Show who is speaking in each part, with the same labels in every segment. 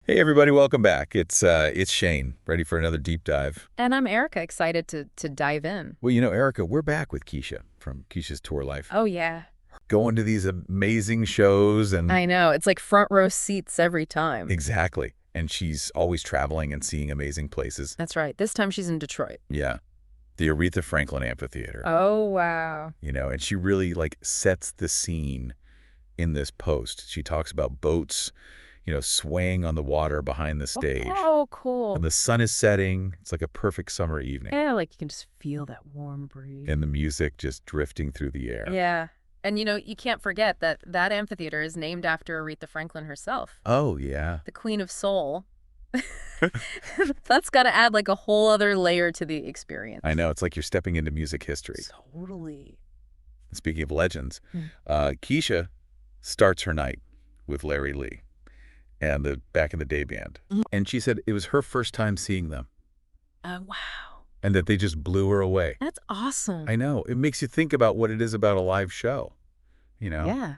Speaker 1: Hey everybody, welcome back. It's Shane, ready for another deep dive.
Speaker 2: And I'm Erica, excited to dive in.
Speaker 1: Well, Erica, we're back with Kecia from Kecia's Tour Life.
Speaker 2: Oh, yeah.
Speaker 1: Going to these amazing shows and
Speaker 2: I know. It's like front row seats every time.
Speaker 1: exactly. And she's always traveling and seeing amazing places.
Speaker 2: That's right. This time she's in Detroit.
Speaker 1: Yeah. The Aretha Franklin Amphitheater.
Speaker 2: Oh, wow.
Speaker 1: And she really sets the scene in this post. She talks about boats, swaying on the water behind the stage.
Speaker 2: Oh, cool.
Speaker 1: And the sun is setting. It's like a perfect summer evening.
Speaker 2: Yeah, like you can just feel that warm breeze.
Speaker 1: And the music just drifting through the air.
Speaker 2: Yeah. And you can't forget that amphitheater is named after Aretha Franklin herself.
Speaker 1: Oh, yeah.
Speaker 2: The Queen of Soul. That's got to add like a whole other layer to the experience.
Speaker 1: I know. It's like you're stepping into music history.
Speaker 2: Totally.
Speaker 1: Speaking of legends, Kecia starts her night with Larry Lee and the Back in the Day band. And she said it was her first time seeing them.
Speaker 2: Wow.
Speaker 1: And that they just blew her away.
Speaker 2: That's awesome.
Speaker 1: I know. It makes you think about what it is about a live show.
Speaker 2: Yeah.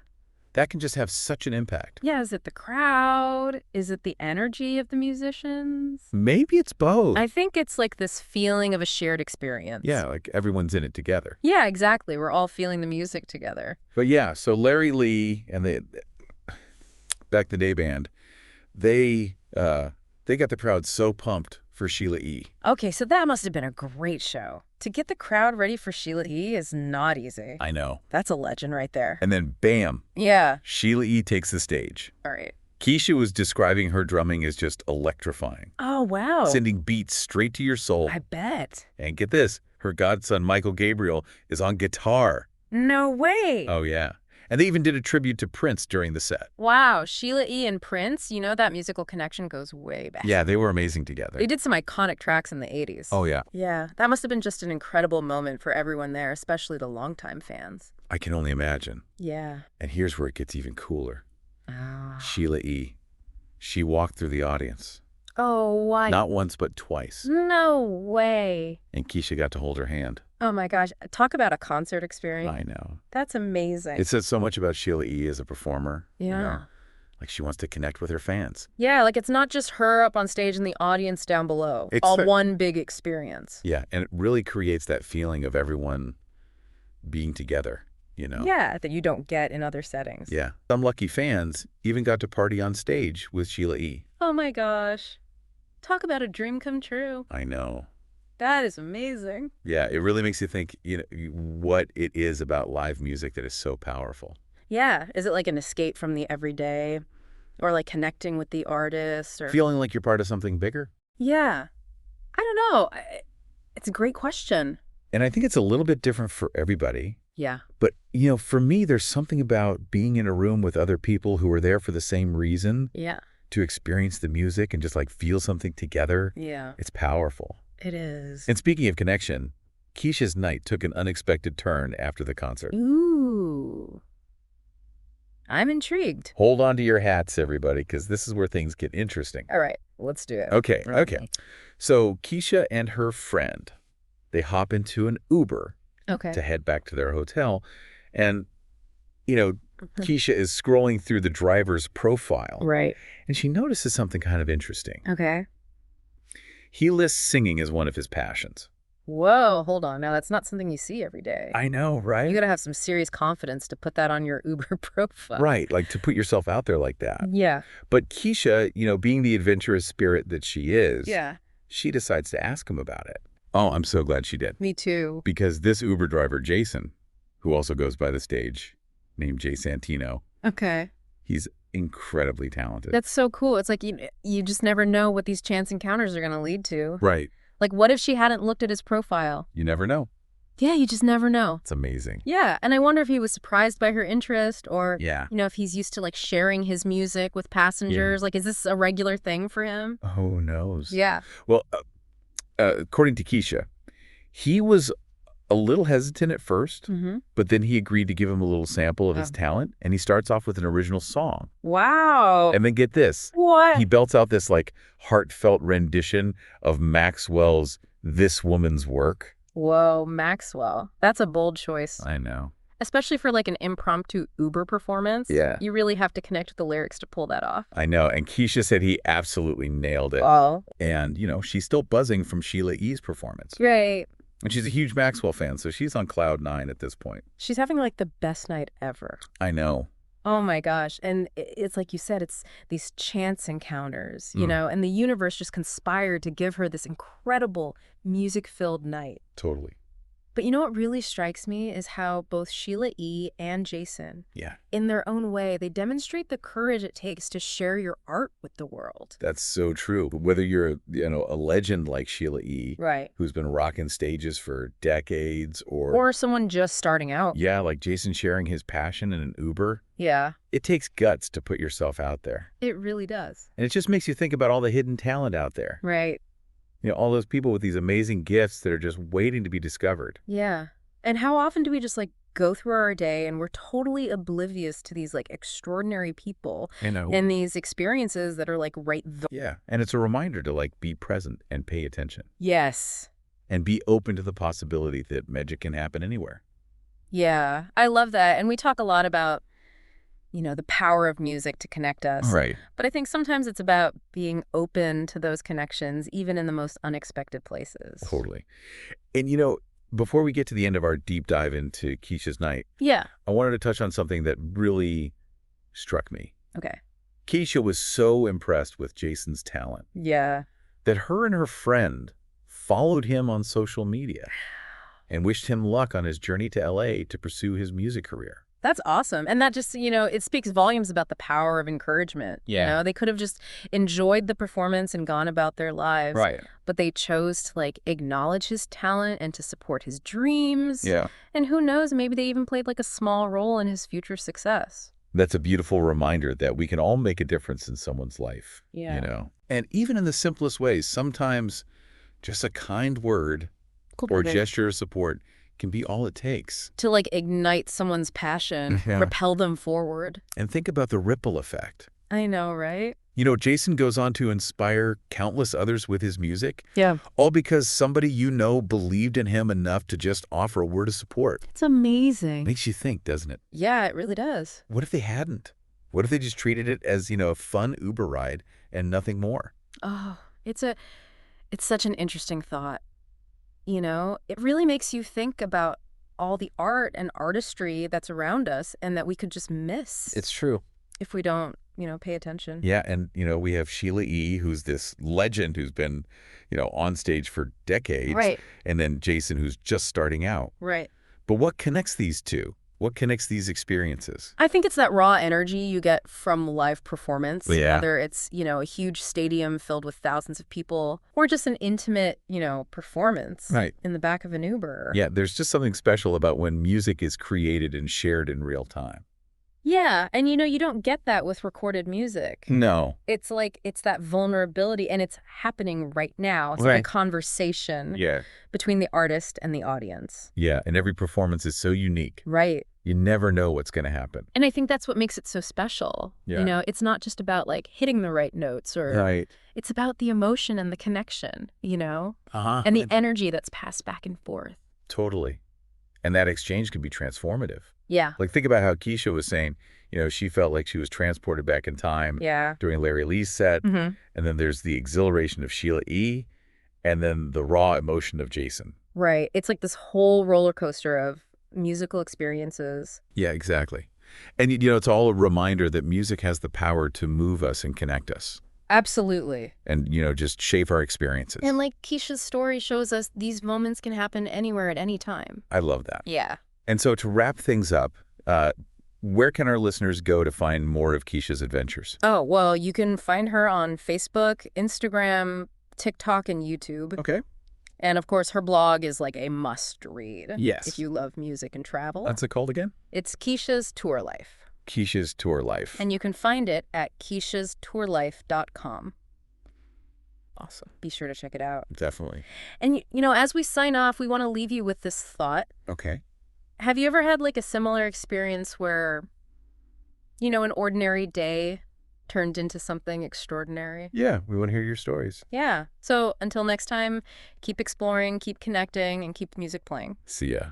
Speaker 1: That can just have such an impact.
Speaker 2: Yeah, is it the crowd? Is it the energy of the musicians?
Speaker 1: Maybe it's both.
Speaker 2: I think it's like this feeling of a shared experience.
Speaker 1: Yeah, like everyone's in it together.
Speaker 2: Yeah, exactly. We're all feeling the music together.
Speaker 1: But yeah, so Larry Lee and the Back in the Day band, they got the crowd so pumped for Sheila E.
Speaker 2: Okay, so that must have been a great show. To get the crowd ready for Sheila E is not easy.
Speaker 1: I know.
Speaker 2: That's a legend right there.
Speaker 1: And then bam,
Speaker 2: Yeah.
Speaker 1: Sheila E. takes the stage.
Speaker 2: All right.
Speaker 1: Kecia was describing her drumming as just electrifying,
Speaker 2: Oh, wow.
Speaker 1: sending beats straight to your soul.
Speaker 2: I bet.
Speaker 1: And get this, her godson Michael Gabriel is on guitar.
Speaker 2: No way.
Speaker 1: Oh yeah. And they even did a tribute to Prince during the set.
Speaker 2: Wow. Sheila E. and Prince, that musical connection goes way back.
Speaker 1: Yeah, they were amazing together.
Speaker 2: They did some iconic tracks in the 80s.
Speaker 1: Oh yeah.
Speaker 2: Yeah, that must have been just an incredible moment for everyone there, especially the longtime fans.
Speaker 1: I can only imagine.
Speaker 2: Yeah.
Speaker 1: And here's where it gets even cooler.
Speaker 2: Oh,
Speaker 1: Sheila E. She walked through the audience.
Speaker 2: oh why?
Speaker 1: Not once, but twice.
Speaker 2: No way.
Speaker 1: And Kecia got to hold her hand.
Speaker 2: Oh my gosh. Talk about a concert experience.
Speaker 1: I know.
Speaker 2: That's amazing.
Speaker 1: It says so much about Sheila E. as a performer.
Speaker 2: Yeah.
Speaker 1: Like she wants to connect with her fans.
Speaker 2: Yeah, like it's not just her up on stage and the audience down below.
Speaker 1: It's
Speaker 2: all one big experience.
Speaker 1: Yeah, and it really creates that feeling of everyone being together,
Speaker 2: Yeah, that you don't get in other settings.
Speaker 1: Yeah. Some lucky fans even got to party on stage with Sheila E.
Speaker 2: Oh my gosh. Talk about a dream come true.
Speaker 1: I know.
Speaker 2: That is amazing.
Speaker 1: Yeah, it really makes you think, what it is about live music that is so powerful.
Speaker 2: Yeah. Is it like an escape from the everyday? Or like connecting with the artist? Or
Speaker 1: Feeling like you're part of something bigger?
Speaker 2: Yeah. I don't know. It's a great question.
Speaker 1: And I think it's a little bit different for everybody.
Speaker 2: Yeah.
Speaker 1: But, for me, there's something about being in a room with other people who are there for the same reason
Speaker 2: Yeah.
Speaker 1: to experience the music and just feel something together.
Speaker 2: Yeah.
Speaker 1: It's powerful.
Speaker 2: It is.
Speaker 1: And speaking of connection, Kecia's night took an unexpected turn after the concert.
Speaker 2: Ooh. I'm intrigued.
Speaker 1: Hold on to your hats, everybody, because this is where things get interesting.
Speaker 2: All right. Let's do it.
Speaker 1: Okay. So Kecia and her friend, they hop into an Uber
Speaker 2: Okay.
Speaker 1: to head back to their hotel. And, Kecia is scrolling through the driver's profile.
Speaker 2: Right.
Speaker 1: And she notices something kind of interesting.
Speaker 2: Okay.
Speaker 1: He lists singing as one of his passions.
Speaker 2: Whoa. Hold on. Now, that's not something you see every day.
Speaker 1: I know, right?
Speaker 2: You got to have some serious confidence to put that on your Uber profile.
Speaker 1: Right, to put yourself out there like that.
Speaker 2: Yeah.
Speaker 1: But Kecia, being the adventurous spirit that she is,
Speaker 2: Yeah.
Speaker 1: she decides to ask him about it. Oh, I'm so glad she did.
Speaker 2: Me too.
Speaker 1: Because this Uber driver, Jason, who also goes by the stage, named Jay Santino,
Speaker 2: Okay.
Speaker 1: he's incredibly talented.
Speaker 2: That's so cool. It's like you just never know what these chance encounters are going to lead to.
Speaker 1: Right.
Speaker 2: Like, what if she hadn't looked at his profile?
Speaker 1: You never know.
Speaker 2: Yeah, you just never know.
Speaker 1: It's amazing.
Speaker 2: Yeah, and I wonder if he was surprised by her interest or,
Speaker 1: Yeah.
Speaker 2: if he's used to, sharing his music with passengers. Like, is this a regular thing for him?
Speaker 1: Who knows?
Speaker 2: Yeah.
Speaker 1: Well, according to Kecia, he was a little hesitant at first, but then he agreed to give him a little sample of his talent, and he starts off with an original song.
Speaker 2: Wow.
Speaker 1: And then get this.
Speaker 2: What?
Speaker 1: He belts out this, heartfelt rendition of Maxwell's This Woman's Work.
Speaker 2: Whoa, Maxwell. That's a bold choice.
Speaker 1: I know.
Speaker 2: Especially for like an impromptu Uber performance.
Speaker 1: Yeah.
Speaker 2: You really have to connect with the lyrics to pull that off.
Speaker 1: I know. And Kecia said he absolutely nailed it.
Speaker 2: Oh.
Speaker 1: And, she's still buzzing from Sheila E's performance.
Speaker 2: Right.
Speaker 1: And she's a huge Maxwell fan, so she's on cloud 9 at this point.
Speaker 2: She's having like the best night ever.
Speaker 1: I know.
Speaker 2: Oh my gosh. And it's like you said, it's these chance encounters, and the universe just conspired to give her this incredible music-filled night.
Speaker 1: Totally.
Speaker 2: But you know what really strikes me is how both Sheila E. and Jason, in their own way, they demonstrate the courage it takes to share your art with the world.
Speaker 1: That's so true. Whether you're, a legend like Sheila E.,
Speaker 2: right,
Speaker 1: who's been rocking stages for decades,
Speaker 2: or someone just starting out.
Speaker 1: Yeah, like Jason sharing his passion in an Uber.
Speaker 2: Yeah.
Speaker 1: It takes guts to put yourself out there.
Speaker 2: It really does.
Speaker 1: And it just makes you think about all the hidden talent out there.
Speaker 2: Right.
Speaker 1: All those people with these amazing gifts that are just waiting to be discovered.
Speaker 2: Yeah. And how often do we just go through our day and we're totally oblivious to these extraordinary people and these experiences that are right there?
Speaker 1: Yeah. And it's a reminder to be present and pay attention.
Speaker 2: Yes.
Speaker 1: And be open to the possibility that magic can happen anywhere.
Speaker 2: Yeah. I love that. And we talk a lot about the power of music to connect us.
Speaker 1: Right.
Speaker 2: But I think sometimes it's about being open to those connections, even in the most unexpected places.
Speaker 1: Totally. And, before we get to the end of our deep dive into Kecia's night,
Speaker 2: I
Speaker 1: wanted to touch on something that really struck me.
Speaker 2: Okay.
Speaker 1: Kecia was so impressed with Jason's talent.
Speaker 2: Yeah.
Speaker 1: That her and her friend followed him on social media and wished him luck on his journey to L.A. to pursue his music career.
Speaker 2: That's awesome. And that just, it speaks volumes about the power of encouragement.
Speaker 1: Yeah.
Speaker 2: They could have just enjoyed the performance and gone about their lives.
Speaker 1: Right.
Speaker 2: But they chose to acknowledge his talent and to support his dreams.
Speaker 1: Yeah.
Speaker 2: And who knows, maybe they even played a small role in his future success.
Speaker 1: That's a beautiful reminder that we can all make a difference in someone's life.
Speaker 2: Yeah.
Speaker 1: And even in the simplest ways, sometimes just a kind word or gesture of support can be all it takes.
Speaker 2: To ignite someone's passion, propel them forward.
Speaker 1: And think about the ripple effect.
Speaker 2: I know, right?
Speaker 1: Jason goes on to inspire countless others with his music.
Speaker 2: Yeah.
Speaker 1: All because somebody believed in him enough to just offer a word of support.
Speaker 2: It's amazing.
Speaker 1: Makes you think, doesn't it?
Speaker 2: Yeah, it really does.
Speaker 1: What if they hadn't? What if they just treated it as, a fun Uber ride and nothing more?
Speaker 2: Oh, it's such an interesting thought. It really makes you think about all the art and artistry that's around us and that we could just miss.
Speaker 1: It's true.
Speaker 2: If we don't, pay attention.
Speaker 1: Yeah, and, we have Sheila E., who's this legend who's been, on stage for decades.
Speaker 2: Right.
Speaker 1: And then Jason, who's just starting out.
Speaker 2: Right.
Speaker 1: But what connects these two? What connects these experiences?
Speaker 2: I think it's that raw energy you get from live performance.
Speaker 1: Yeah.
Speaker 2: Whether it's, a huge stadium filled with thousands of people or just an intimate, performance in the back of an Uber.
Speaker 1: Yeah, there's just something special about when music is created and shared in real time.
Speaker 2: Yeah, and you don't get that with recorded music.
Speaker 1: No.
Speaker 2: It's that vulnerability, and it's happening right now. It's like a conversation between the artist and the audience.
Speaker 1: Yeah, and every performance is so unique.
Speaker 2: Right.
Speaker 1: You never know what's going to happen.
Speaker 2: And I think that's what makes it so special.
Speaker 1: Yeah.
Speaker 2: It's not just about hitting the right notes or it's about the emotion and the connection, and the energy that's passed back and forth.
Speaker 1: Totally. And that exchange can be transformative.
Speaker 2: Yeah.
Speaker 1: Think about how Kecia was saying, she felt like she was transported back in time during Larry Lee's set.
Speaker 2: Mm-hmm.
Speaker 1: And then there's the exhilaration of Sheila E. and then the raw emotion of Jason.
Speaker 2: Right. It's this whole roller coaster of musical experiences.
Speaker 1: Yeah, exactly. And, it's all a reminder that music has the power to move us and connect us.
Speaker 2: Absolutely.
Speaker 1: And, just shape our experiences.
Speaker 2: And Kecia's story shows us these moments can happen anywhere at any time.
Speaker 1: I love that.
Speaker 2: Yeah.
Speaker 1: And so to wrap things up, where can our listeners go to find more of Kecia's adventures?
Speaker 2: Oh, well, you can find her on Facebook, Instagram, TikTok, and YouTube.
Speaker 1: Okay.
Speaker 2: And, of course, her blog is a must-read.
Speaker 1: Yes.
Speaker 2: If you love music and travel.
Speaker 1: What's it called again?
Speaker 2: It's Kecia's Tour Life.
Speaker 1: Kecia's Tour Life.
Speaker 2: And you can find it at keciastourlife.com.
Speaker 1: Awesome.
Speaker 2: Be sure to check it out.
Speaker 1: Definitely.
Speaker 2: And, as we sign off, we want to leave you with this thought.
Speaker 1: Okay.
Speaker 2: Have you ever had a similar experience where, an ordinary day turned into something extraordinary?
Speaker 1: Yeah, we want to hear your stories.
Speaker 2: Yeah. So until next time, keep exploring, keep connecting, and keep music playing.
Speaker 1: See ya.